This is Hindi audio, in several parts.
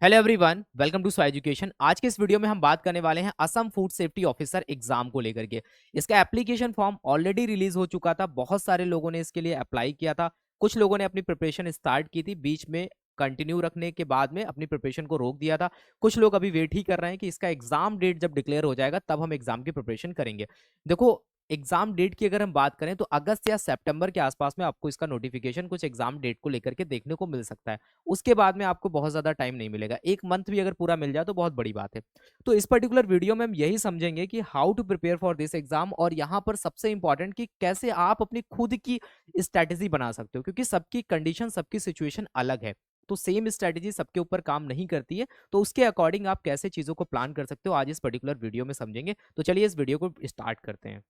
हेलो एवरीवन, वेलकम टू स्वा एजुकेशन। आज के इस वीडियो में हम बात करने वाले हैं Assam food safety officer exam को लेकर के। इसका एप्लीकेशन फॉर्म ऑलरेडी रिलीज हो चुका था, बहुत सारे लोगों ने इसके लिए अप्लाई किया था। कुछ लोगों ने अपनी प्रिपरेशन स्टार्ट की थी, बीच में कंटिन्यू रखने के बाद में अपनी प्रिपरेशन को रोक दिया था। कुछ लोग अभी वेट ही कर रहे हैं कि इसका एग्जाम डेट जब डिक्लेयर हो जाएगा तब हम एग्जाम की प्रिपरेशन करेंगे। देखो, एग्जाम डेट की अगर हम बात करें तो अगस्त या सितंबर के आसपास में आपको इसका नोटिफिकेशन कुछ एग्जाम डेट को लेकर के देखने को मिल सकता है। उसके बाद में आपको बहुत ज़्यादा टाइम नहीं मिलेगा। 1 मंथ भी अगर पूरा मिल जाए तो बहुत बड़ी बात है। तो इस पर्टिकुलर वीडियो में हम यही समझेंगे कि how to prepare for this exam, और यहाँ पर सबसे इंपॉर्टेंट कि कैसे आप अपनी खुद की स्ट्रैटेजी बना सकते हो, क्योंकि सबकी कंडीशन, सबकी सिचुएशन अलग है। तो सेम स्ट्रैटेजी सबके ऊपर काम नहीं करती है, तो उसके अकॉर्डिंग आप कैसे चीज़ों को प्लान कर सकते हो, आज इस पर्टिकुलर वीडियो में समझेंगे। तो चलिए इस वीडियो को स्टार्ट करते हैं।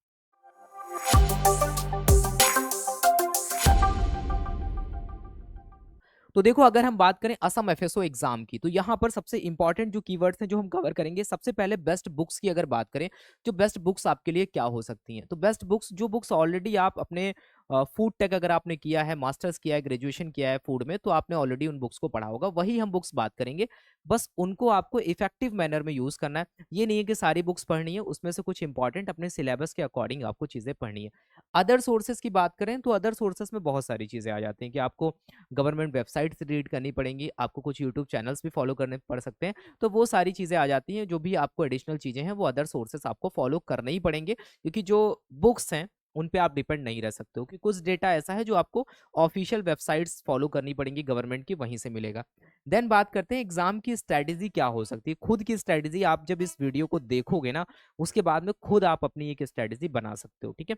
तो देखो, अगर हम बात करें असम एफएसओ एग्जाम की, तो यहाँ पर सबसे इंपॉर्टेंट जो कीवर्ड्स हैं जो हम कवर करेंगे, सबसे पहले बेस्ट बुक्स की अगर बात करें, जो बेस्ट बुक्स आपके लिए क्या हो सकती हैं। तो बेस्ट बुक्स, जो बुक्स ऑलरेडी आप अपने फूड टेक अगर आपने किया है, मास्टर्स किया है, ग्रेजुएशन किया है फूड में, तो आपने ऑलरेडी उन बुक्स को पढ़ा होगा, वही हम बुक्स बात करेंगे। बस उनको आपको इफेक्टिव मैनर में यूज करना है। ये नहीं है कि सारी बुक्स पढ़नी है, उसमें से कुछ इंपॉर्टेंट अपने सिलेबस के अकॉर्डिंग आपको चीजें पढ़नी है। अदर सोर्सेज की बात करें तो अदर सोर्सेज में बहुत सारी चीजें आ जाती हैं कि आपको गवर्नमेंट वेबसाइट्स रीड करनी पड़ेंगी, आपको कुछ यूट्यूब चैनल्स भी फॉलो करने पड़ सकते हैं। तो वो सारी चीज़ें आ जाती हैं, जो भी आपको एडिशनल चीज़ें हैं वो अदर सोर्सेस आपको फॉलो करने ही पड़ेंगे, क्योंकि जो बुक्स हैं उन पे आप डिपेंड नहीं रह सकते हो, कि कुछ डेटा ऐसा है जो आपको ऑफिशियल वेबसाइट्स फॉलो करनी पड़ेंगी गवर्नमेंट की, वहीं से मिलेगा। देन बात करते हैं एग्जाम की स्ट्रेटेजी क्या हो सकती है। खुद की स्ट्रेटेजी आप जब इस वीडियो को देखोगे ना, उसके बाद में खुद आप अपनी एक स्ट्रेटेजी बना सकते हो, ठीक है।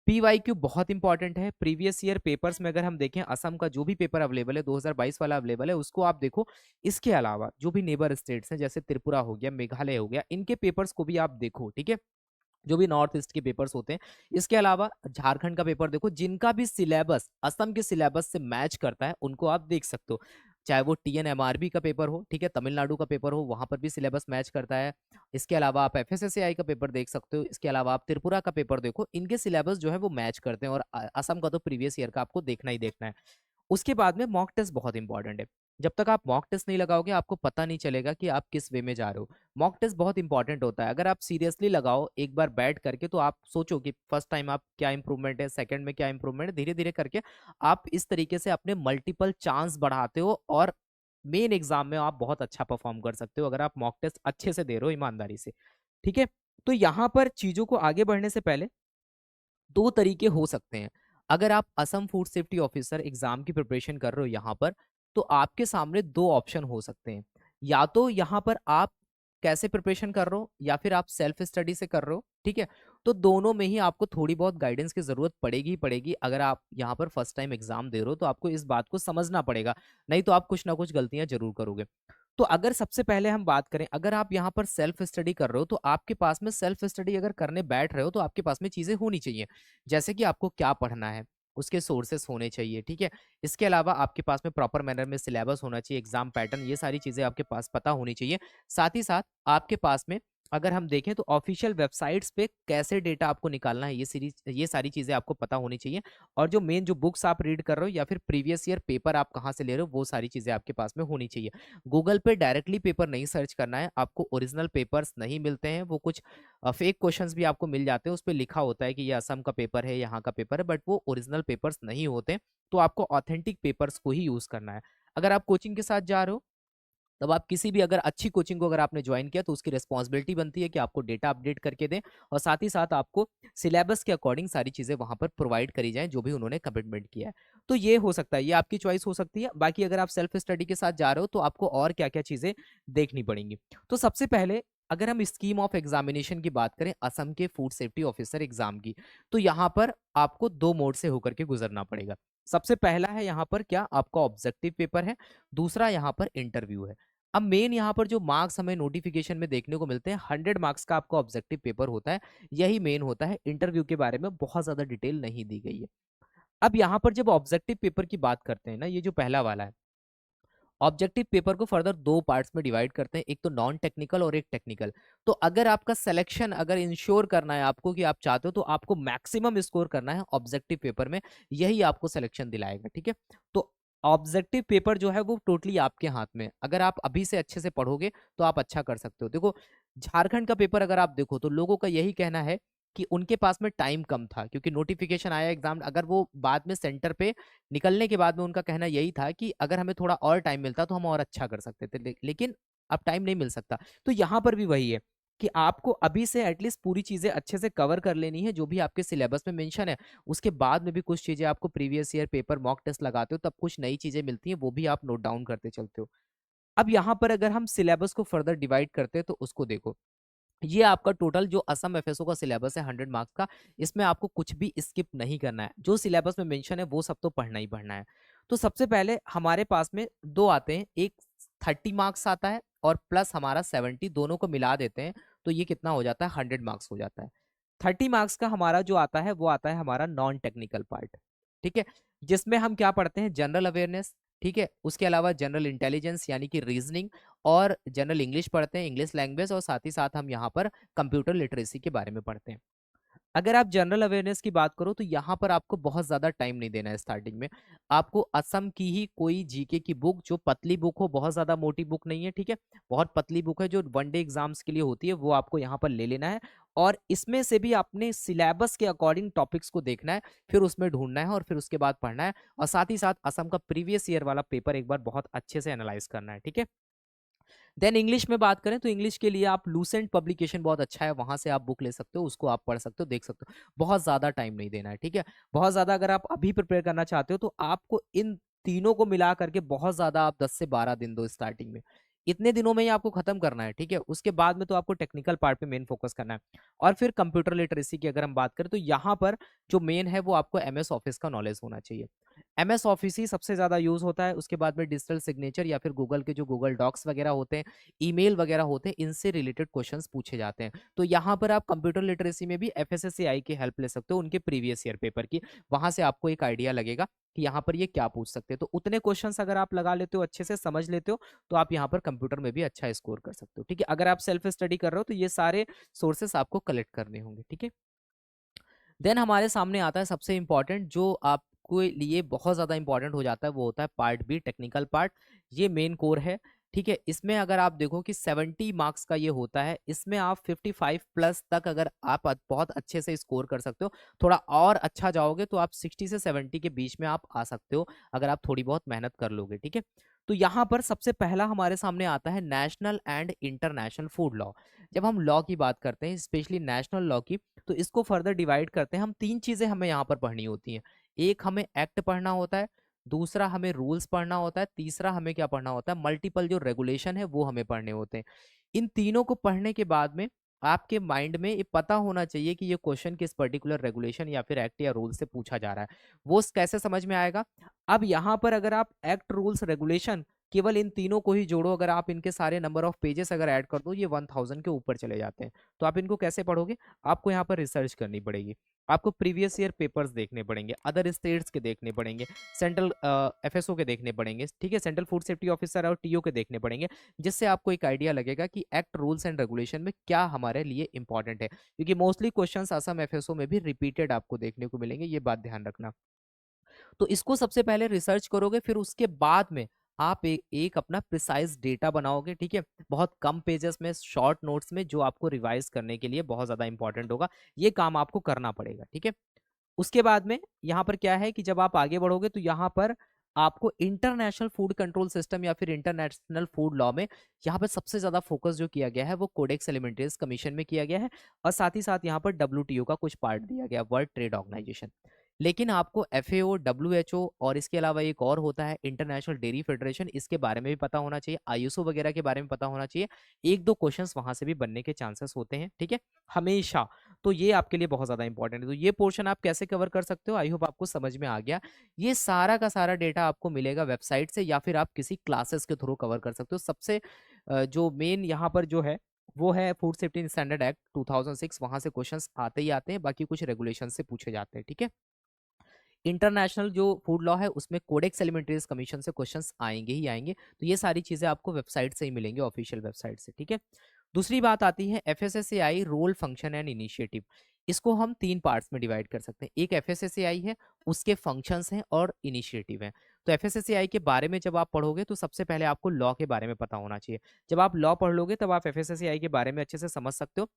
पीवाईक्यू बहुत इंपॉर्टेंट है। प्रीवियस ईयर पेपर्स में अगर हम देखें, असम का जो भी पेपर अवेलेबल है 2022 वाला अवेलेबल है, उसको आप देखो। इसके अलावा जो भी नेबर स्टेट्स हैं, जैसे त्रिपुरा हो गया, मेघालय हो गया, इनके पेपर्स को भी आप देखो, ठीक है। जो भी नॉर्थ ईस्ट के पेपर्स होते हैं, इसके अलावा झारखंड का पेपर देखो, जिनका भी सिलेबस असम के सिलेबस से मैच करता है उनको आप देख सकते हो। चाहे वो टीएनएमआरबी का पेपर हो, ठीक है, तमिलनाडु का पेपर हो, वहां पर भी सिलेबस मैच करता है। इसके अलावा आप एफएसएसएआई का पेपर देख सकते हो। इसके अलावा आप त्रिपुरा का पेपर देखो, इनके सिलेबस जो है वो मैच करते हैं, और असम का तो प्रीवियस ईयर का आपको देखना ही देखना है। उसके बाद में मॉक टेस्ट बहुत इंपॉर्टेंट है। जब तक आप मॉक टेस्ट नहीं लगाओगे, आपको पता नहीं चलेगा कि आप किस वे में जा रहे हो। मॉक टेस्ट बहुत इंपॉर्टेंट होता है। अगर आप सीरियसली लगाओ एक बार बैठ करके, तो आप सोचो कि फर्स्ट टाइम आप क्या इंप्रूवमेंट है, सेकंड में क्या इंप्रूवमेंट है, धीरे धीरे करके आप इस तरीके से अपने मल्टीपल चांस बढ़ाते हो, और मेन एग्जाम में आप बहुत अच्छा परफॉर्म कर सकते हो अगर आप मॉक टेस्ट अच्छे से दे रहे हो, ईमानदारी से, ठीक है। तो यहाँ पर चीजों को आगे बढ़ने से पहले दो तरीके हो सकते हैं। अगर आप Assam food safety officer exam की प्रिपरेशन कर रहे हो यहाँ पर, तो आपके सामने दो ऑप्शन हो सकते हैं। या तो यहाँ पर आप कैसे प्रिपरेशन कर रहे हो, या फिर आप सेल्फ स्टडी से कर रहे हो, ठीक है। तो दोनों में ही आपको थोड़ी बहुत गाइडेंस की जरूरत पड़ेगी ही पड़ेगी। अगर आप यहाँ पर फर्स्ट टाइम एग्जाम दे रहे हो तो आपको इस बात को समझना पड़ेगा, नहीं तो आप कुछ ना कुछ गलतियां जरूर करोगे। तो अगर सबसे पहले हम बात करें, अगर आप यहाँ पर सेल्फ स्टडी कर रहे हो, तो आपके पास में सेल्फ स्टडी अगर करने बैठ रहे हो तो आपके पास में चीजें होनी चाहिए, जैसे कि आपको क्या पढ़ना है, उसके सोर्सेस होने चाहिए, ठीक है। इसके अलावा आपके पास में प्रॉपर मैनर में सिलेबस होना चाहिए, एग्जाम पैटर्न, ये सारी चीजें आपके पास पता होनी चाहिए। साथ ही साथ आपके पास में अगर हम देखें तो ऑफिशियल वेबसाइट्स पे कैसे डेटा आपको निकालना है, ये सारी चीजें आपको पता होनी चाहिए। और जो मेन जो बुक्स आप रीड कर रहे हो, या फिर प्रीवियस ईयर पेपर आप कहाँ से ले रहे हो, वो सारी चीजें आपके पास में होनी चाहिए। गूगल पे डायरेक्टली पेपर नहीं सर्च करना है, आपको ओरिजिनल पेपर्स नहीं मिलते हैं, वो कुछ फेक क्वेश्चंस भी आपको मिल जाते हैं, उस पर लिखा होता है कि ये असम का पेपर है, यहाँ का पेपर है, बट वो ओरिजिनल पेपर्स नहीं होते। तो आपको ऑथेंटिक पेपर्स को ही यूज करना है। अगर आप कोचिंग के साथ जा रहे हो, तब आप किसी भी अगर अच्छी कोचिंग को अगर आपने ज्वाइन किया, तो उसकी रिस्पॉन्सिबिलिटी बनती है कि आपको डेटा अपडेट करके दें, और साथ ही साथ आपको सिलेबस के अकॉर्डिंग सारी चीजें वहां पर प्रोवाइड करी जाएं, जो भी उन्होंने कमिटमेंट किया है। तो ये हो सकता है, ये आपकी चॉइस हो सकती है। बाकी अगर आप सेल्फ स्टडी के साथ जा रहे हो तो आपको और क्या क्या चीजें देखनी पड़ेंगी। तो सबसे पहले अगर हम स्कीम ऑफ एग्जामिनेशन की बात करें असम के फूड सेफ्टी ऑफिसर एग्जाम की, तो यहाँ पर आपको दो मोड से होकर के गुजरना पड़ेगा। सबसे पहला है यहाँ पर क्या, आपका ऑब्जेक्टिव पेपर है। दूसरा यहाँ पर इंटरव्यू है। अब मेन यहाँ पर जो मार्क्स हमें नोटिफिकेशन में देखने को मिलते हैं, 100 मार्क्स का आपका ऑब्जेक्टिव पेपर होता है, यही मेन होता है। इंटरव्यू के बारे में बहुत ज्यादा डिटेल नहीं दी गई है। अब यहाँ पर जब ऑब्जेक्टिव पेपर की बात करते हैं ना, ये जो पहला वाला है, ऑब्जेक्टिव पेपर को फर्दर दो पार्ट्स में डिवाइड करते हैं, एक तो नॉन टेक्निकल और एक टेक्निकल। तो अगर आपका सिलेक्शन अगर इंश्योर करना है आपको, कि आप चाहते हो तो आपको मैक्सिमम स्कोर करना है ऑब्जेक्टिव पेपर में, यही आपको सिलेक्शन दिलाएगा, ठीक है। तो ऑब्जेक्टिव पेपर जो है वो टोटली आपके हाथ में है। अगर आप अभी से अच्छे से पढ़ोगे तो आप अच्छा कर सकते हो। देखो झारखंड का पेपर अगर आप देखो तो लोगों का यही कहना है कि उनके पास में टाइम कम था, क्योंकि नोटिफिकेशन आया एग्जाम, अगर वो बाद में सेंटर पे निकलने के बाद में उनका कहना यही था कि अगर हमें थोड़ा और टाइम मिलता तो हम और अच्छा कर सकते थे, लेकिन अब टाइम नहीं मिल सकता। तो यहाँ पर भी वही है कि आपको अभी से एटलीस्ट पूरी चीजें अच्छे से कवर कर लेनी है जो भी आपके सिलेबस में मेंशन है। उसके बाद में भी कुछ चीजें आपको previous year paper mock test लगाते हो तब कुछ नई चीजें मिलती हैं, वो भी आप नोट डाउन करते चलते हो। अब यहाँ पर अगर हम सिलेबस को फर्दर डिवाइड करते हैं तो उसको देखो, ये आपका टोटल जो असम एफएसओ का सिलेबस है 100 मार्क्स का, इसमें आपको कुछ भी स्किप नहीं करना है। जो सिलेबस में मेंशन है वो सब तो पढ़ना ही पढ़ना है। तो सबसे पहले हमारे पास में दो आते हैं, एक 30 मार्क्स आता है और प्लस हमारा 70, दोनों को मिला देते हैं तो ये कितना हो जाता है, 100 मार्क्स हो जाता है। 30 मार्क्स का हमारा जो आता है वो आता है हमारा नॉन टेक्निकल पार्ट, ठीक है, जिसमें हम क्या पढ़ते हैं, जनरल अवेयरनेस, ठीक है, उसके अलावा जनरल इंटेलिजेंस यानी कि रीजनिंग, और जनरल इंग्लिश पढ़ते हैं, इंग्लिश लैंग्वेज, और साथ ही साथ हम यहाँ पर कंप्यूटर लिटरेसी के बारे में पढ़ते हैं। अगर आप जनरल अवेयरनेस की बात करो तो यहाँ पर आपको बहुत ज्यादा टाइम नहीं देना है स्टार्टिंग में। आपको असम की ही कोई जीके की बुक, जो पतली बुक हो, बहुत ज्यादा मोटी बुक नहीं है, ठीक है, बहुत पतली बुक है जो वनडे एग्जाम्स के लिए होती है, वो आपको यहाँ पर ले लेना है। और इसमें से भी अपने सिलेबस के अकॉर्डिंग टॉपिक्स को देखना है, फिर उसमें ढूंढना है और फिर उसके बाद पढ़ना है। और साथ ही साथ असम का प्रीवियस ईयर वाला पेपर एक बार बहुत अच्छे से एनालाइज करना है, ठीक है। देन इंग्लिश में बात करें तो इंग्लिश के लिए आप लूसेंट पब्लिकेशन बहुत अच्छा है, वहां से आप बुक ले सकते हो, उसको आप पढ़ सकते हो, देख सकते हो। बहुत ज्यादा टाइम नहीं देना है, ठीक है। बहुत ज्यादा अगर आप अभी प्रिपेयर करना चाहते हो तो आपको इन तीनों को मिला करके बहुत ज्यादा आप 10 से 12 दिन दो स्टार्टिंग में, इतने दिनों में ही आपको खत्म करना है, ठीक है। उसके बाद में तो आपको टेक्निकल पार्ट पे मेन फोकस करना है। और फिर कंप्यूटर लिटरेसी की अगर हम बात करें तो यहाँ पर जो मेन है वो आपको एमएस ऑफिस का नॉलेज होना चाहिए। एमएस ऑफिस ही सबसे ज्यादा यूज होता है, उसके बाद में डिजिटल सिग्नेचर या फिर गूगल के जो गूगल डॉक्स वगैरह होते हैं, ईमेल वगैरह होते हैं, इनसे रिलेटेड क्वेश्चंस पूछे जाते हैं। तो यहाँ पर आप कंप्यूटर लिटरेसी में भी एफएसएसएआई की हेल्प ले सकते हो, उनके प्रीवियस ईयर पेपर की, वहां से आपको एक आइडिया लगेगा कि यहाँ पर ये क्या पूछ सकते हैं। तो उतने क्वेश्चंस अगर आप लगा लेते हो, अच्छे से समझ लेते हो, तो आप यहाँ पर कंप्यूटर में भी अच्छा स्कोर कर सकते हो, ठीक है। अगर आप सेल्फ स्टडी कर रहे हो तो ये सारे सोर्सेस आपको कलेक्ट करने होंगे, ठीक है। देन हमारे सामने आता है सबसे इंपॉर्टेंट, जो आपको लिए बहुत ज्यादा इंपॉर्टेंट हो जाता है, वो होता है पार्ट बी, टेक्निकल पार्ट। ये मेन कोर है, ठीक है। इसमें अगर आप देखो कि 70 मार्क्स का ये होता है, इसमें आप 55 प्लस तक अगर आप बहुत अच्छे से स्कोर कर सकते हो, थोड़ा और अच्छा जाओगे तो आप 60 से 70 के बीच में आप आ सकते हो, अगर आप थोड़ी बहुत मेहनत कर लोगे, ठीक है। तो यहाँ पर सबसे पहला हमारे सामने आता है national and international food law. जब हम लॉ की बात करते हैं, स्पेशली नेशनल लॉ की, तो इसको फर्दर डिवाइड करते हैं हम। तीन चीजें हमें यहाँ पर पढ़नी होती हैं, एक हमें एक्ट पढ़ना होता है, दूसरा हमें रूल्स पढ़ना होता है, तीसरा हमें क्या पढ़ना होता है, मल्टीपल जो रेगुलेशन है वो हमें पढ़ने होते हैं। इन तीनों को पढ़ने के बाद में आपके माइंड में ये पता होना चाहिए कि ये क्वेश्चन किस पर्टिकुलर रेगुलेशन या फिर एक्ट या रूल से पूछा जा रहा है। वो कैसे समझ में आएगा, अब यहाँ पर अगर आप एक्ट रूल्स रेगुलेशन केवल इन तीनों को ही जोड़ो, अगर आप इनके सारे नंबर ऑफ पेजेस अगर ऐड कर दो, ये 1000 के ऊपर चले जाते हैं। तो आप इनको कैसे पढ़ोगे, आपको यहाँ पर रिसर्च करनी पड़ेगी, आपको प्रीवियस ईयर पेपर्स देखने पड़ेंगे, अदर स्टेट्स के देखने पड़ेंगे, सेंट्रल एफएसओ के देखने पड़ेंगे, ठीक है, सेंट्रल फूड सेफ्टी ऑफिसर और टीओ के देखने पड़ेंगे, जिससे आपको एक आइडिया लगेगा कि एक्ट रूल्स एंड रेगुलेशन में क्या हमारे लिए इंपॉर्टेंट है, क्योंकि मोस्टली क्वेश्चंस असम एफएसओ में भी रिपीटेड आपको देखने को मिलेंगे, ये बात ध्यान रखना। तो इसको सबसे पहले रिसर्च करोगे, फिर उसके बाद में आप एक अपना प्रिसाइज डेटा बनाओगे, ठीक है, बहुत कम पेजेस में, शॉर्ट नोट्स में, जो आपको रिवाइज करने के लिए बहुत ज्यादा इंपॉर्टेंट होगा। ये काम आपको करना पड़ेगा, ठीक है। उसके बाद में यहाँ पर क्या है कि जब आप आगे बढ़ोगे तो यहाँ पर आपको इंटरनेशनल फूड कंट्रोल सिस्टम या फिर इंटरनेशनल फूड लॉ में यहाँ पर सबसे ज्यादा फोकस जो किया गया है वो कोडेक्स एलिमेंट्रीज कमीशन में किया गया है, और साथ ही साथ यहाँ पर डब्ल्यूटीओ का कुछ पार्ट दिया गया, वर्ल्ड ट्रेड ऑर्गेनाइजेशन। लेकिन आपको एफएओ, डब्ल्यूएचओ और इसके अलावा एक और होता है इंटरनेशनल डेयरी फेडरेशन, इसके बारे में भी पता होना चाहिए, आईएसओ वगैरह के बारे में पता होना चाहिए। एक दो क्वेश्चंस वहां से भी बनने के चांसेस होते हैं, ठीक है, हमेशा। तो ये आपके लिए बहुत ज्यादा इंपॉर्टेंट है। तो ये पोर्शन आप कैसे कवर कर सकते हो, आई होप आपको समझ में आ गया। ये सारा का सारा डेटा आपको मिलेगा वेबसाइट से, या फिर आप किसी क्लासेस के थ्रू कवर कर सकते हो। सबसे जो मेन यहाँ पर जो है वो है फूड सेफ्टी स्टैंडर्ड एक्ट 2006, वहां से क्वेश्चंस आते ही आते हैं, बाकी कुछ रेगुलेशन से पूछे जाते हैं, ठीक है। इंटरनेशनल जो फूड लॉ है उसमें कोडेक्स एलिमेंट्रीज कमीशन से क्वेश्चंस आएंगे ही आएंगे। तो ये सारी चीजें आपको वेबसाइट से ही मिलेंगे, ऑफिशियल वेबसाइट से, ठीक है। दूसरी बात आती है FSSAI role, function and initiative. इसको हम तीन पार्ट्स में डिवाइड कर सकते हैं, एक एफएसएसएआई है, उसके फंक्शंस हैं और इनिशिएटिव हैं। तो एफएसएसएआई के बारे में जब आप पढ़ोगे तो सबसे पहले आपको लॉ के बारे में पता होना चाहिए। जब आप लॉ पढ़ लोगे तब आप एफएसएसएआई के बारे में अच्छे से समझ सकते हो।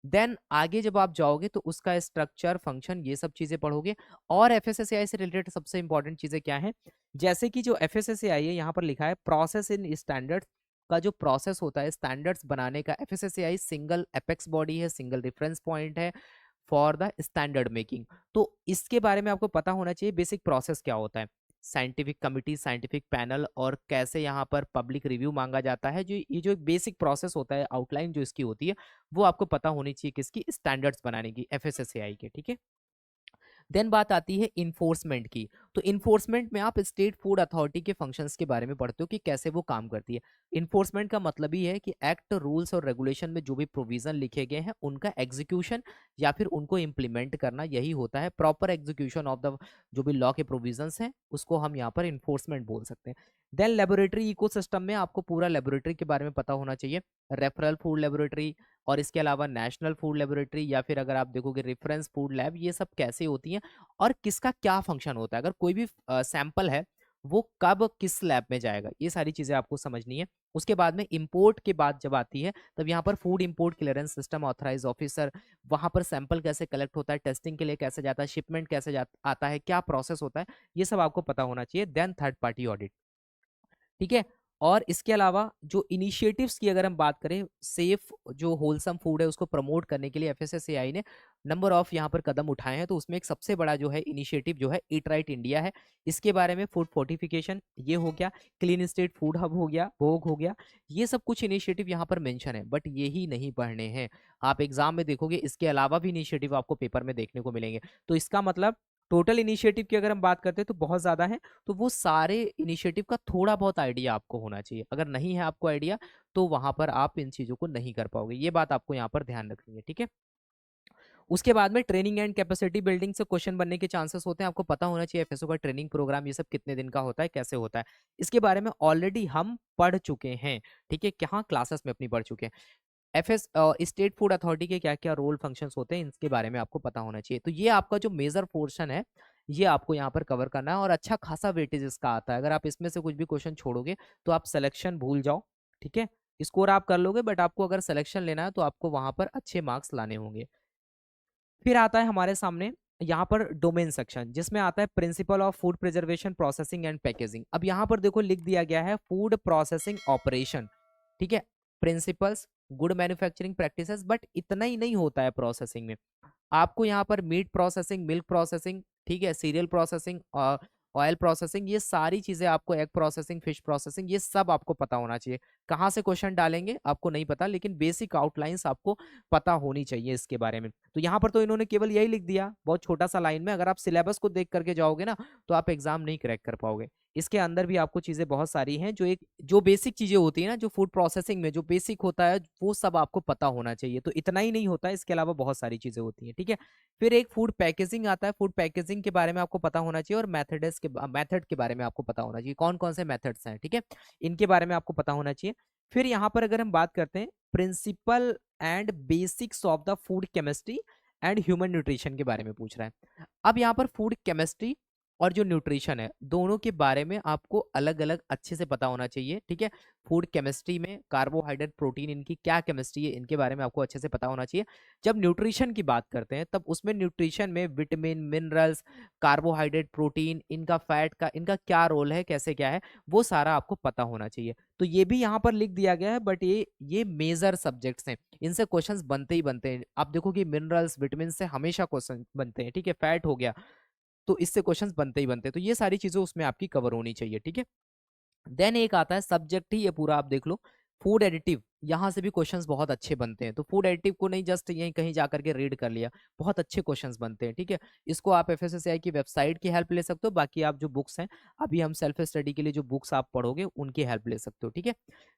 देन आगे जब आप जाओगे तो उसका स्ट्रक्चर, फंक्शन, ये सब चीजें पढ़ोगे। और एफएसएसएआई से रिलेटेड सबसे इंपॉर्टेंट चीजें क्या है, जैसे कि जो एफएसएसएआई है यहाँ पर लिखा है प्रोसेस इन स्टैंडर्ड्स का जो प्रोसेस होता है स्टैंडर्ड्स बनाने का, एफएसएसएआई सिंगल एपेक्स बॉडी है, सिंगल रेफरेंस पॉइंट है फॉर द स्टैंडर्ड मेकिंग। तो इसके बारे में आपको पता होना चाहिए बेसिक प्रोसेस क्या होता है, साइंटिफिक कमिटी, साइंटिफिक पैनल, और कैसे यहाँ पर पब्लिक रिव्यू मांगा जाता है। जो ये जो एक बेसिक प्रोसेस होता है, आउटलाइन जो इसकी होती है, वो आपको पता होनी चाहिए किसकी, स्टैंडर्ड्स बनाने की, एफएसएसएआई के, ठीक है। देन बात आती है इन्फोर्समेंट की। तो इन्फोर्समेंट में आप स्टेट फूड अथॉरिटी के फंक्शंस के बारे में पढ़ते हो कि कैसे वो काम करती है। इन्फोर्समेंट का मतलब ही है कि एक्ट, रूल्स और रेगुलेशन में जो भी प्रोविजन लिखे गए हैं उनका एग्जीक्यूशन या फिर उनको इम्प्लीमेंट करना, यही होता है प्रॉपर एग्जीक्यूशन ऑफ द जो भी लॉ के प्रोविजंस हैं, उसको हम यहाँ पर इन्फोर्समेंट बोल सकते हैं। देन लेबोरेटरी इकोसिस्टम में आपको पूरा लेबोरेटरी के बारे में पता होना चाहिए, रेफरल फूड लेबोरेटरी और इसके अलावा नेशनल फूड लेबोरेटरी, या फिर अगर आप देखोगे रेफरेंस फूड लैब, ये सब कैसे होती हैं और किसका क्या फंक्शन होता है। अगर कोई भी सैंपल है वो कब किस लैब में जाएगा, ये सारी चीजें आपको समझनी है। उसके बाद में इंपोर्ट के बाद जब आती है तब यहाँ पर food import clearance system, authorise officer, वहां पर सैंपल कैसे कलेक्ट होता है, टेस्टिंग के लिए कैसे जाता है, शिपमेंट कैसे आता है, क्या प्रोसेस होता है, ये सब आपको पता होना चाहिए। देन थर्ड पार्टी ऑडिट, ठीक है। और इसके अलावा जो इनिशिएटिव्स की अगर हम बात करें, सेफ जो होलसम फूड है उसको प्रमोट करने के लिए एफएसएसएआई ने नंबर ऑफ यहाँ पर कदम उठाए हैं। तो उसमें एक सबसे बड़ा जो है इनिशिएटिव जो है ईट राइट इंडिया है। इसके बारे में फूड फोर्टिफिकेशन ये हो गया, क्लीन स्टेट फूड हब हो गया, भोग हो गया, ये सब कुछ इनिशिएटिव यहाँ पर मेंशन है। बट ये ही नहीं पढ़ने हैं, आप एग्जाम में देखोगे इसके अलावा भी इनिशिएटिव आपको पेपर में देखने को मिलेंगे। तो इसका मतलब टोटल इनिशिएटिव की अगर हम बात करते हैं तो बहुत ज्यादा है। तो वो सारे इनिशिएटिव का थोड़ा बहुत आइडिया आपको होना चाहिए। अगर नहीं है आपको आइडिया तो वहां पर आप इन चीजों को नहीं कर पाओगे, ये बात आपको यहाँ पर ध्यान रखनी है, ठीक है। उसके बाद में ट्रेनिंग एंड कैपेसिटी बिल्डिंग से क्वेश्चन बनने के चांसेस होते हैं। आपको पता होना चाहिए एफएसओ का ट्रेनिंग प्रोग्राम ये सब कितने दिन का होता है, कैसे होता है, इसके बारे में ऑलरेडी हम पढ़ चुके हैं, ठीक है, कहाँ क्लासेस में अपनी पढ़ चुके हैं। एफएस स्टेट फूड अथॉरिटी के क्या क्या रोल फंक्शंस होते हैं, इनके बारे में आपको पता होना चाहिए। तो ये आपका जो मेजर पोर्शन है ये आपको यहाँ पर कवर करना है, और अच्छा खासा वेटेज इसका आता है। अगर आप इसमें से कुछ भी क्वेश्चन छोड़ोगे तो आप सिलेक्शन भूल जाओ, ठीक है। स्कोर आप कर लोगे बट आपको अगर सिलेक्शन लेना है तो आपको वहां पर अच्छे मार्क्स लाने होंगे। फिर आता है हमारे सामने यहाँ पर डोमेन सेक्शन, जिसमें आता है principle of food preservation, processing and packaging. अब यहाँ पर देखो लिख दिया गया है फूड प्रोसेसिंग ऑपरेशन, ठीक है, principles, good manufacturing practices, but इतना ही नहीं होता है प्रोसेसिंग में। आपको यहाँ पर मीट प्रोसेसिंग, मिल्क प्रोसेसिंग, ठीक है, सीरियल प्रोसेसिंग, ऑयल प्रोसेसिंग, ये सारी चीजें आपको, एग प्रोसेसिंग, फिश प्रोसेसिंग, ये सब आपको पता होना चाहिए। कहाँ से क्वेश्चन डालेंगे आपको नहीं पता, लेकिन बेसिक आउटलाइंस आपको पता होनी चाहिए इसके बारे में। तो यहाँ पर तो इन्होंने केवल यही लिख दिया बहुत छोटा सा लाइन में। अगर आप सिलेबस को देख करके जाओगे ना तो आप एग्जाम नहीं क्रैक कर पाओगे। इसके अंदर भी आपको चीजें बहुत सारी हैं, जो बेसिक चीजें होती है ना, जो फूड प्रोसेसिंग में जो बेसिक होता है वो सब आपको पता होना चाहिए। तो इतना ही नहीं होता है, इसके अलावा बहुत सारी चीजें होती हैं, ठीक है। फिर एक फूड पैकेजिंग आता है, फूड पैकेजिंग के बारे में आपको पता होना चाहिए, और मेथड के बारे में आपको पता होना चाहिए, कौन कौन से मेथड्स हैं, ठीक है, इनके बारे में आपको पता होना चाहिए। फिर यहाँ पर अगर हम बात करते हैं principle and basics of the food chemistry and human nutrition के बारे में पूछ रहा है। अब यहाँ पर फूड केमिस्ट्री और जो न्यूट्रिशन है दोनों के बारे में आपको अलग अलग अच्छे से पता होना चाहिए, ठीक है। फूड केमिस्ट्री में कार्बोहाइड्रेट, प्रोटीन, इनकी क्या केमिस्ट्री है, इनके बारे में आपको अच्छे से पता होना चाहिए। जब न्यूट्रिशन की बात करते हैं तब उसमें न्यूट्रिशन में विटामिन, मिनरल्स, कार्बोहाइड्रेट, प्रोटीन, इनका फैट का, इनका क्या रोल है, कैसे क्या है, वो सारा आपको पता होना चाहिए। तो ये भी यहाँ पर लिख दिया गया है, बट ये मेजर सब्जेक्ट्स हैं, इनसे क्वेश्चंस बनते ही बनते हैं। आप देखो कि मिनरल्स, विटामिन से हमेशा क्वेश्चन बनते हैं, ठीक है, फैट हो गया तो इससे क्वेश्चंस बनते ही बनते हैं। तो ये सारी चीजें उसमें आपकी कवर होनी चाहिए, ठीक है। देन एक आता है सब्जेक्ट ही ये पूरा आप देख लो, फूड एडिटिव, यहाँ से भी क्वेश्चंस बहुत अच्छे बनते हैं। तो फूड एडिटिव को नहीं जस्ट यहीं कहीं जाकर के रीड कर लिया, बहुत अच्छे क्वेश्चंस बनते हैं, ठीक है। इसको आप एफएसएसएआई की वेबसाइट की हेल्प ले सकते हो, बाकी आप जो बुक्स हैं अभी हम सेल्फ स्टडी के लिए जो बुक्स आप पढ़ोगे उनकी हेल्प ले सकते हो, ठीक है।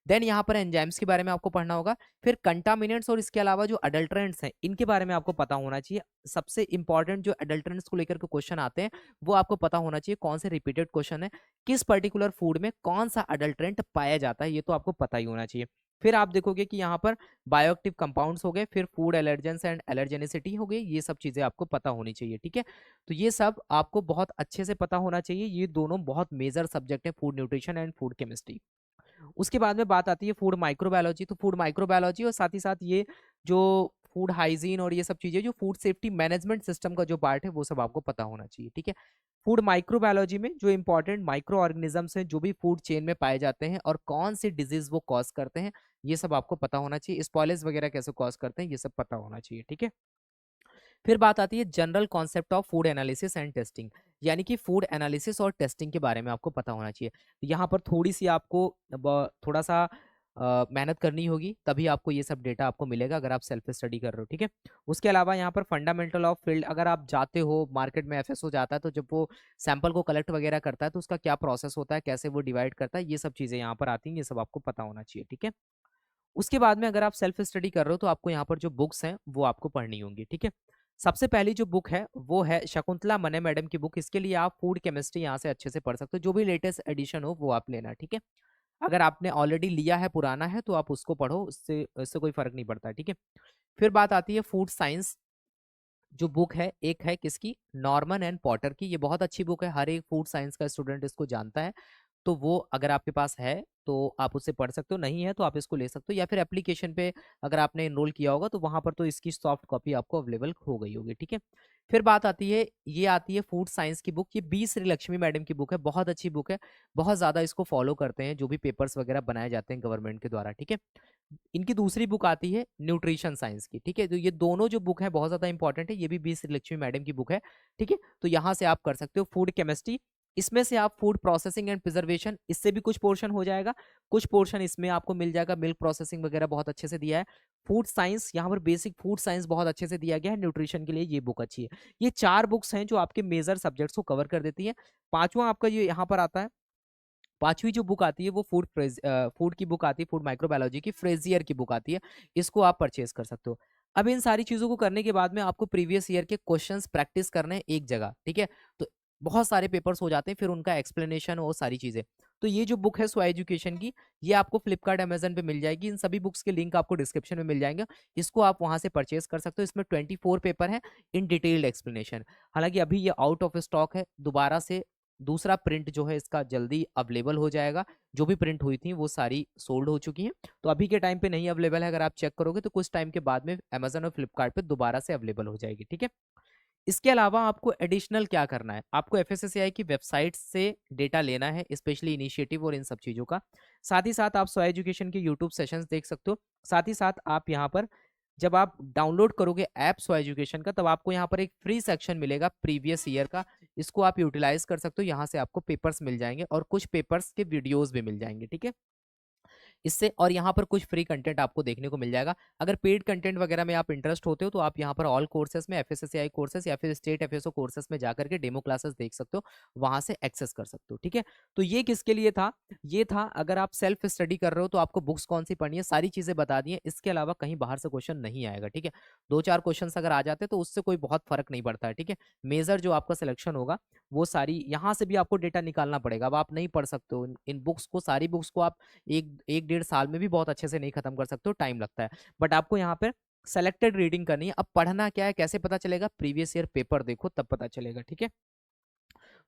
देन यहाँ पर एंजाइम्स के बारे में आपको पढ़ना होगा। फिर कंटामिनेंट्स और इसके अलावा जो अडल्ट्रेंट्स हैं इनके बारे में आपको पता होना चाहिए। सबसे इंपॉर्टेंट जो अडल्ट्रेंट्स को लेकर के क्वेश्चन आते हैं वो आपको पता होना चाहिए, कौन से रिपीटेड क्वेश्चन है, किस पर्टिकुलर फूड में कौन सा अडल्ट्रेंट पाया जाता है, ये तो आपको पता ही होना चाहिए। फिर आप देखोगे कि यहाँ पर बायोएक्टिव कंपाउंड्स हो गए, फिर फूड एलर्जेंस एंड एलर्जेनिसिटी हो गई, ये सब चीजें आपको पता होनी चाहिए, ठीक है। तो ये सब आपको बहुत अच्छे से पता होना चाहिए, ये दोनों बहुत मेजर सब्जेक्ट है, food nutrition and food chemistry. उसके बाद में बात आती है फूड माइक्रोबायोलॉजी। तो फूड माइक्रोबायोलॉजी और साथ ही साथ ये जो फूड हाइजीन और ये सब चीजें, जो फूड सेफ्टी मैनेजमेंट सिस्टम का जो पार्ट है, वो सब आपको पता होना चाहिए, ठीक है। फूड माइक्रोबायोलॉजी में जो इंपॉर्टेंट माइक्रो ऑर्गेनिजम्स हैं जो भी फूड चेन में पाए जाते हैं और कौन से डिजीज वो कॉज करते हैं, ये सब आपको पता होना चाहिए। स्पॉयलेज वगैरह कैसे कॉज करते हैं, ये सब पता होना चाहिए, ठीक है। फिर बात आती है general concept of food analysis and testing, यानी कि फूड एनालिसिस और टेस्टिंग के बारे में आपको पता होना चाहिए। यहाँ पर थोड़ी सी आपको थोड़ा सा मेहनत करनी होगी, तभी आपको ये सब डेटा आपको मिलेगा अगर आप सेल्फ स्टडी कर रहे हो, ठीक है। उसके अलावा यहाँ पर फंडामेंटल ऑफ फील्ड, अगर आप जाते हो मार्केट में, एफएसओ जाता है, तो जब वो सैंपल को कलेक्ट वगैरह करता है तो उसका क्या प्रोसेस होता है, कैसे वो डिवाइड करता है, ये सब चीज़ें यहाँ पर आती हैं, ये सब आपको पता होना चाहिए, ठीक है। उसके बाद में अगर आप सेल्फ स्टडी कर रहे हो तो आपको यहाँ पर जो बुक्स हैं वो आपको पढ़नी होंगी, ठीक है। सबसे पहली जो बुक है वो है शकुंतला मने मैडम की बुक। इसके लिए आप फूड केमिस्ट्री यहाँ से अच्छे से पढ़ सकते हो, जो भी लेटेस्ट एडिशन हो वो आप लेना, ठीक है। अगर आपने ऑलरेडी लिया है, पुराना है, तो आप उसको पढ़ो, उससे इससे कोई फर्क नहीं पड़ता, ठीक है। फिर बात आती है फूड साइंस। जो बुक है, एक है किसकी, नॉर्मन एंड पॉटर की। ये बहुत अच्छी बुक है, हर एक फूड साइंस का स्टूडेंट इसको जानता है। तो वो अगर आपके पास है तो आप उससे पढ़ सकते हो, नहीं है तो आप इसको ले सकते हो, या फिर एप्लीकेशन पे अगर आपने एनरोल किया होगा तो वहां पर तो इसकी सॉफ्ट कॉपी आपको अवेलेबल हो गई होगी, ठीक है। फिर बात आती है, ये आती है फूड साइंस की बुक। ये बी श्री लक्ष्मी मैडम की बुक है, बहुत अच्छी बुक है, बहुत ज्यादा इसको फॉलो करते हैं जो भी पेपर्स वगैरह बनाए जाते हैं गवर्नमेंट के द्वारा, ठीक है। इनकी दूसरी बुक आती है न्यूट्रिशन साइंस की, ठीक है। तो ये दोनों जो बुक है बहुत ज्यादा इंपॉर्टेंट है, ये भी बी श्री लक्ष्मी मैडम की बुक है, ठीक है। तो यहाँ से आप कर सकते हो फूड केमिस्ट्री। इसमें से आप फूड प्रोसेसिंग एंड प्रिजर्वेशन, इससे भी कुछ पोर्शन हो जाएगा, कुछ पोर्शन इसमें आपको मिल जाएगा, मिल्क प्रोसेसिंग वगैरह बहुत अच्छे से दिया है। फूड साइंस, यहाँ पर बेसिक फूड साइंस बहुत अच्छे से दिया गया है, न्यूट्रिशन के लिए ये बुक अच्छी है। ये 4 बुक्स हैं जो आपके मेजर सब्जेक्ट्स को कवर कर देती है। पांचवा आपका ये यहाँ पर आता है, पांचवी जो बुक आती है वो फूड की बुक आती है, फूड माइक्रोबायोलॉजी की, फ्रेजियर की बुक आती है, इसको आप परचेज कर सकते हो। अब इन सारी चीजों को करने के बाद में आपको प्रीवियस ईयर के क्वेश्चंस प्रैक्टिस करने हैं एक जगह, ठीक है। तो बहुत सारे पेपर्स हो जाते हैं, फिर उनका एक्सप्लेनेशन और सारी चीजें। तो ये जो बुक है स्व एजुकेशन की, ये आपको फ्लिपकार्ट अमेजन पे मिल जाएगी। इन सभी बुक्स के लिंक आपको डिस्क्रिप्शन में मिल जाएंगे, इसको आप वहां से परचेज कर सकते हो। इसमें 24 पेपर है इन डिटेल्ड एक्सप्लेनेशन। हालांकि अभी ये आउट ऑफ स्टॉक है, दोबारा से दूसरा प्रिंट जो है इसका जल्दी अवेलेबल हो जाएगा। जो भी प्रिंट हुई थी वो सारी सोल्ड हो चुकी हैं, तो अभी के टाइम पे नहीं अवेलेबल है। अगर आप चेक करोगे तो कुछ टाइम के बाद में अमेजन और फ्लिपकार्ट पे दोबारा से अवेलेबल हो जाएगी, ठीक है। इसके अलावा आपको एडिशनल क्या करना है, आपको एफएसएसएआई की वेबसाइट से डेटा लेना है, स्पेशली इनिशिएटिव और इन सब चीज़ों का। साथ ही साथ आप सो एजुकेशन के यूट्यूब सेशंस देख सकते हो। साथ ही साथ आप यहाँ पर जब आप डाउनलोड करोगे ऐप सो एजुकेशन का, तब आपको यहाँ पर एक फ्री सेक्शन मिलेगा प्रीवियस ईयर का, इसको आप यूटिलाइज कर सकते हो। यहाँ से आपको पेपर्स मिल जाएंगे और कुछ पेपर्स के वीडियोज भी मिल जाएंगे, ठीक है। इससे और यहाँ पर कुछ फ्री कंटेंट आपको देखने को मिल जाएगा। अगर पेड कंटेंट वगैरह में आप इंटरेस्ट होते हो तो आप यहाँ पर ऑल कोर्सेज में एफएसएसएआई कोर्सेज या फिर स्टेट एफएसओ कोर्सेज में जाकर के डेमो क्लासेस देख सकते हो, वहां से एक्सेस कर सकते हो, ठीक है। तो ये किसके लिए था, ये था अगर आप सेल्फ स्टडी कर रहे हो तो आपको बुक्स कौन सी पढ़नी है, सारी चीजें बता दी है। इसके अलावा कहीं बाहर से क्वेश्चन नहीं आएगा, ठीक है। 2-4 क्वेश्चन अगर आ जाते तो उससे कोई बहुत फर्क नहीं पड़ता है, ठीक है। मेजर जो आपका सिलेक्शन होगा वो सारी यहाँ से भी आपको डेटा निकालना पड़ेगा। अब आप नहीं पढ़ सकते हो इन बुक्स को, सारी बुक्स को आप एक एक 1.5 साल में भी बहुत अच्छे से नहीं खत्म कर सकते हो, टाइम लगता है। बट आपको यहाँ पर सेलेक्टेड रीडिंग करनी है। अब पढ़ना क्या है, कैसे पता चलेगा, प्रीवियस ईयर पेपर देखो तब पता चलेगा, ठीक है।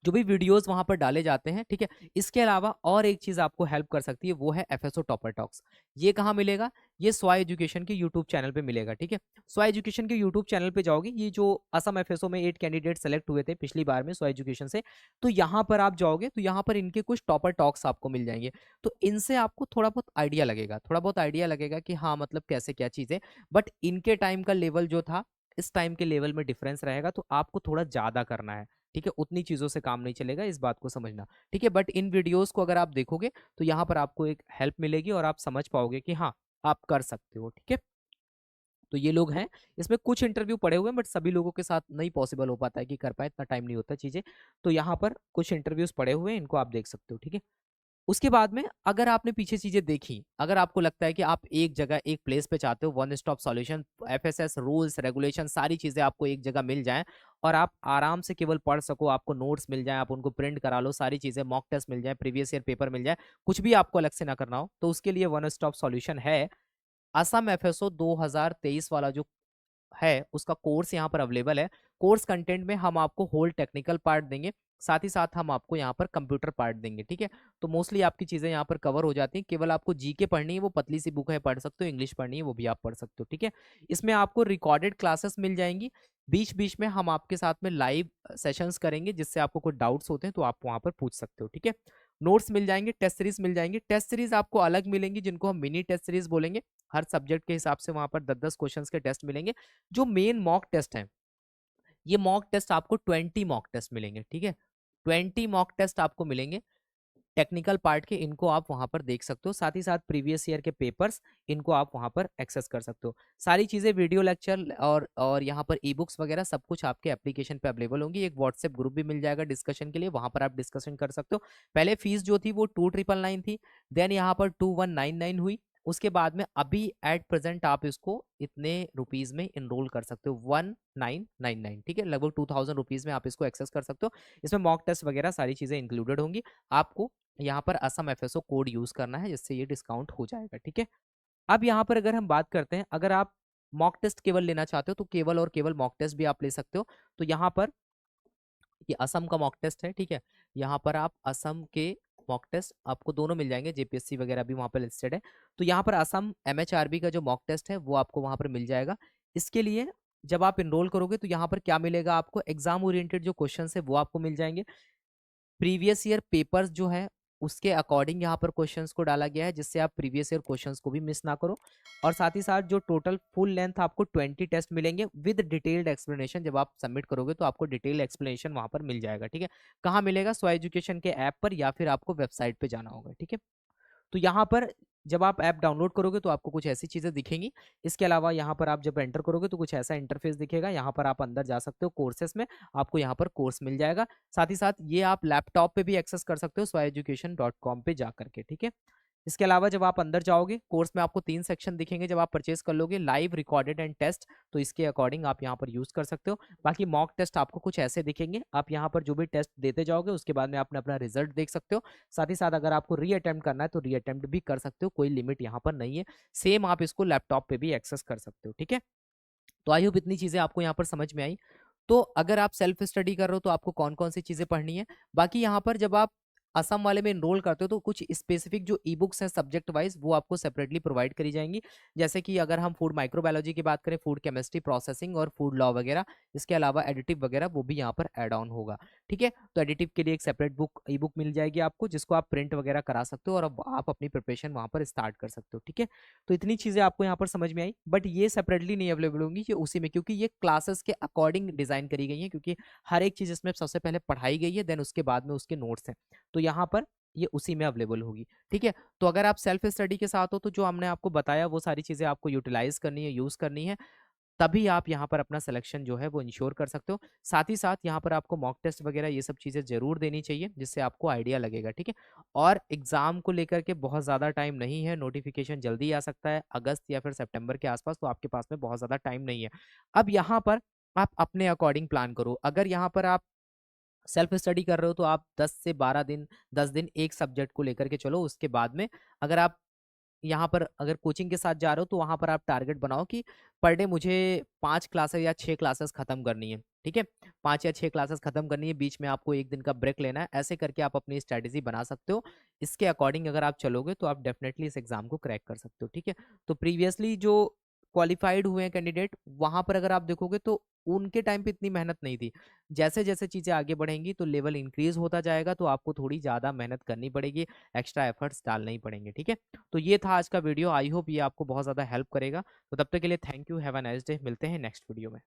जो भी वीडियोस वहां पर डाले जाते हैं, ठीक है। इसके अलावा और एक चीज आपको हेल्प कर सकती है, वो है एफएसओ टॉपर टॉक्स। ये कहाँ मिलेगा, ये स्व एजुकेशन के यूट्यूब चैनल पे मिलेगा, ठीक है। स्व एजुकेशन के यूट्यूब चैनल पे जाओगे, ये जो असम एफएसओ में 8 कैंडिडेट सेलेक्ट हुए थे पिछली बार में स्व एजुकेशन से, तो यहाँ पर आप जाओगे तो यहाँ पर इनके कुछ टॉपर टॉक्स आपको मिल जाएंगे। तो इनसे आपको थोड़ा बहुत आइडिया लगेगा, थोड़ा बहुत आइडिया लगेगा कि हाँ मतलब कैसे क्या चीज़ है। बट इनके टाइम का लेवल जो था, इस टाइम के लेवल में डिफरेंस रहेगा, तो आपको थोड़ा ज़्यादा करना है, ठीक है। उतनी चीज़ों से काम नहीं चलेगा, इस बात को समझना, ठीक है। बट इन वीडियोस को अगर आप देखोगे तो यहाँ पर आपको एक हेल्प मिलेगी और आप समझ पाओगे कि हाँ आप कर सकते हो, ठीक है। तो ये लोग हैं, इसमें कुछ इंटरव्यू पड़े हुए हैं बट सभी लोगों के साथ नहीं पॉसिबल हो पाता है कि कर पाए, इतना टाइम नहीं होता चीज़ें। तो यहाँ पर कुछ इंटरव्यूज पड़े हुए हैं, इनको आप देख सकते हो, ठीक है। उसके बाद में अगर आपने पीछे चीजें देखी, अगर आपको लगता है कि आप एक जगह एक प्लेस पे चाहते हो, one stop solution, FSS rules regulation सारी चीजें आपको एक जगह मिल जाएं और आप आराम से केवल पढ़ सको, आपको नोट्स मिल जाए, आप उनको प्रिंट करा लो, सारी चीजें, मॉक टेस्ट मिल जाए, प्रीवियस ईयर पेपर मिल जाए, कुछ भी आपको अलग से ना करना हो, तो उसके लिए वन स्टॉप सॉल्यूशन है असम एफएसओ 2023 वाला जो है, उसका कोर्स यहाँ पर अवेलेबल है। कोर्स कंटेंट में हम आपको होल टेक्निकल पार्ट देंगे, साथ ही साथ हम आपको यहाँ पर कंप्यूटर पार्ट देंगे, ठीक है। तो मोस्टली आपकी चीजें यहाँ पर कवर हो जाती हैं, केवल आपको जीके पढ़नी है, वो पतली सी बुक है, पढ़ सकते हो, इंग्लिश पढ़नी है वो भी आप पढ़ सकते हो, ठीक है। इसमें आपको रिकॉर्डेड क्लासेस मिल जाएंगी, बीच बीच में हम आपके साथ में लाइव सेशंस करेंगे, जिससे आपको कोई डाउट्स होते हैं तो आप वहां पर पूछ सकते हो, ठीक है। नोट्स मिल जाएंगे, टेस्ट सीरीज मिल जाएंगे, टेस्ट सीरीज आपको अलग मिलेंगी, जिनको हम मिनी टेस्ट सीरीज बोलेंगे। हर सब्जेक्ट के हिसाब से वहां पर 10-10 क्वेश्चंस के टेस्ट मिलेंगे। जो मेन मॉक टेस्ट है, ये मॉक टेस्ट आपको 20 मॉक टेस्ट मिलेंगे, ठीक है। 20 मॉक टेस्ट आपको मिलेंगे टेक्निकल पार्ट के, इनको आप वहां पर देख सकते हो, साथ ही साथ प्रीवियस ईयर के पेपर्स, इनको आप वहां पर एक्सेस कर सकते हो। सारी चीजें, वीडियो लेक्चर और यहाँ पर ई बुक्स वगैरह सब कुछ आपके एप्लीकेशन पे अवेलेबल होंगी। एक व्हाट्सएप ग्रुप भी मिल जाएगा डिस्कशन के लिए, वहां पर आप डिस्कशन कर सकते हो। पहले फीस जो थी वो 2999 थी, देन यहाँ पर 2199 हुई, उसके बाद में अभी एट प्रेजेंट आप इसको इतने रुपीज में इनरोल कर सकते हो, 1999, ठीक है, लगभग 2000 रुपीज में आप इसको एक्सेस कर सकते हो। इसमें मॉक टेस्ट वगैरह सारी चीजें इंक्लूडेड होंगी। आपको यहाँ पर असम एफएसओ कोड यूज करना है, जिससे ये डिस्काउंट हो जाएगा, ठीक है। अब यहाँ पर अगर हम बात करते हैं, अगर आप मॉक टेस्ट केवल लेना चाहते हो तो केवल और केवल मॉक टेस्ट भी आप ले सकते हो। तो यहाँ पर ये असम का मॉक टेस्ट है, ठीक है। यहाँ पर आप असम के मॉक टेस्ट आपको दोनों मिल जाएंगे, जेपीएससी वगैरह भी वहाँ पर लिस्टेड है। तो यहाँ पर असम एमएचआरबी का जो मॉक टेस्ट है वो आपको वहाँ पर मिल जाएगा। इसके लिए जब आप इनरोल करोगे तो यहाँ पर क्या मिलेगा आपको, एग्जाम ओरिएंटेड जो क्वेश्चन है वो आपको मिल जाएंगे। प्रीवियस ईयर पेपर्स जो है उसके अकॉर्डिंग यहाँ पर क्वेश्चंस को डाला गया है, जिससे आप प्रीवियस ईयर क्वेश्चंस को भी मिस ना करो। और साथ ही साथ जो टोटल फुल लेंथ आपको 20 टेस्ट मिलेंगे विद डिटेल्ड एक्सप्लेनेशन, जब आप सबमिट करोगे तो आपको डिटेल एक्सप्लेनेशन वहां पर मिल जाएगा, ठीक है। कहाँ मिलेगा, सो एजुकेशन के ऐप पर या फिर आपको वेबसाइट पे जाना होगा, ठीक है। तो यहाँ पर जब आप ऐप डाउनलोड करोगे तो आपको कुछ ऐसी चीजें दिखेंगी। इसके अलावा यहाँ पर आप जब एंटर करोगे तो कुछ ऐसा इंटरफेस दिखेगा, यहाँ पर आप अंदर जा सकते हो कोर्सेस में, आपको यहाँ पर कोर्स मिल जाएगा। साथ ही साथ ये आप लैपटॉप पे भी एक्सेस कर सकते हो swayeducation.com पे जा करके, ठीक है। इसके अलावा जब आप अंदर जाओगे कोर्स में आपको 3 सेक्शन दिखेंगे, जब आप परचेस कर लोगे, लाइव, रिकॉर्डेड एंड टेस्ट, तो इसके अकॉर्डिंग आप यहाँ पर यूज कर सकते हो। बाकी मॉक टेस्ट आपको कुछ ऐसे दिखेंगे, आप यहाँ पर जो भी टेस्ट देते जाओगे उसके बाद में आपने अपना रिजल्ट देख सकते हो। साथ ही साथ अगर आपको री अटेम्प्ट करना है तो री अटेम्प्ट भी कर सकते हो, कोई लिमिट यहाँ पर नहीं है। सेम आप इसको लैपटॉप पे भी एक्सेस कर सकते हो, ठीक है। तो आई होप इतनी चीजें आपको यहाँ पर समझ में आई। तो अगर आप सेल्फ स्टडी कर रहे हो तो आपको कौन कौन सी चीजें पढ़नी है। बाकी यहाँ पर जब आप असम वाले में इनरोल करते हो तो कुछ स्पेसिफिक जो ई बुक्स हैं सब्जेक्ट वाइज वो आपको सेपरेटली प्रोवाइड करी जाएंगी। जैसे कि अगर हम फूड माइक्रोबायोलॉजी की बात करें, फूड केमिस्ट्री, प्रोसेसिंग और फूड लॉ वगैरह, इसके अलावा एडिटिव वगैरह वो भी यहाँ पर एड ऑन होगा, ठीक है। तो एडिटिव के लिए एक सेपरेट बुक, ई बुक मिल जाएगी आपको, जिसको आप प्रिंट वगैरह करा सकते हो और अब आप अपनी प्रिपरेशन वहाँ पर स्टार्ट कर सकते हो, ठीक है। तो इतनी चीजें आपको यहाँ पर समझ में आई, बट ये सेपरेटली नहीं अवेलेबल होंगी, ये उसी में, क्योंकि ये क्लासेस के अकॉर्डिंग डिजाइन करी गई है, क्योंकि हर एक चीज इसमें सबसे पहले पढ़ाई गई है, देन उसके बाद में उसके नोट्स हैं, तो यहाँ पर ये उसी में अवेलेबल होगी, ठीक है। तो अगर आप सेल्फ स्टडी के साथ हो तो जो हमने आपको बताया वो सारी चीजें आपको यूटिलाइज करनी है, यूज करनी है, तभी आप यहाँ पर अपना सिलेक्शन जो है वो इंश्योर कर सकते हो। साथ ही साथ यहाँ पर आपको मॉक टेस्ट वगैरह ये सब चीज़ें जरूर देनी चाहिए, जिससे आपको आइडिया लगेगा, ठीक है। और एग्जाम को लेकर के बहुत ज़्यादा टाइम नहीं है, नोटिफिकेशन जल्दी आ सकता है अगस्त या फिर सितंबर के आसपास, तो आपके पास में बहुत ज़्यादा टाइम नहीं है। अब यहाँ पर आप अपने अकॉर्डिंग प्लान करो। अगर यहाँ पर आप सेल्फ स्टडी कर रहे हो तो आप 10 से 12 दिन, 10 दिन एक सब्जेक्ट को लेकर के चलो। उसके बाद में अगर आप यहाँ पर अगर कोचिंग के साथ जा रहे हो तो वहां पर आप टारगेट बनाओ कि पर डे मुझे 5 क्लासेस या 6 क्लासेस खत्म करनी है, ठीक है। 5 या 6 क्लासेस खत्म करनी है, बीच में आपको एक दिन का ब्रेक लेना है, ऐसे करके आप अपनी स्ट्रेटेजी बना सकते हो। इसके अकॉर्डिंग अगर आप चलोगे तो आप डेफिनेटली इस एग्जाम को क्रैक कर सकते हो, ठीक है। तो प्रीवियसली जो क्वालिफाइड हुए हैं कैंडिडेट, वहां पर अगर आप देखोगे तो उनके टाइम पे इतनी मेहनत नहीं थी। जैसे जैसे चीजें आगे बढ़ेंगी तो लेवल इंक्रीज होता जाएगा, तो आपको थोड़ी ज्यादा मेहनत करनी पड़ेगी, एक्स्ट्रा एफर्ट्स डालने ही पड़ेंगे, ठीक है। तो ये था आज का वीडियो, आई होप ये आपको बहुत ज़्यादा हेल्प करेगा। तो तब तक के लिए thank you, have a nice day, मिलते हैं नेक्स्ट वीडियो में।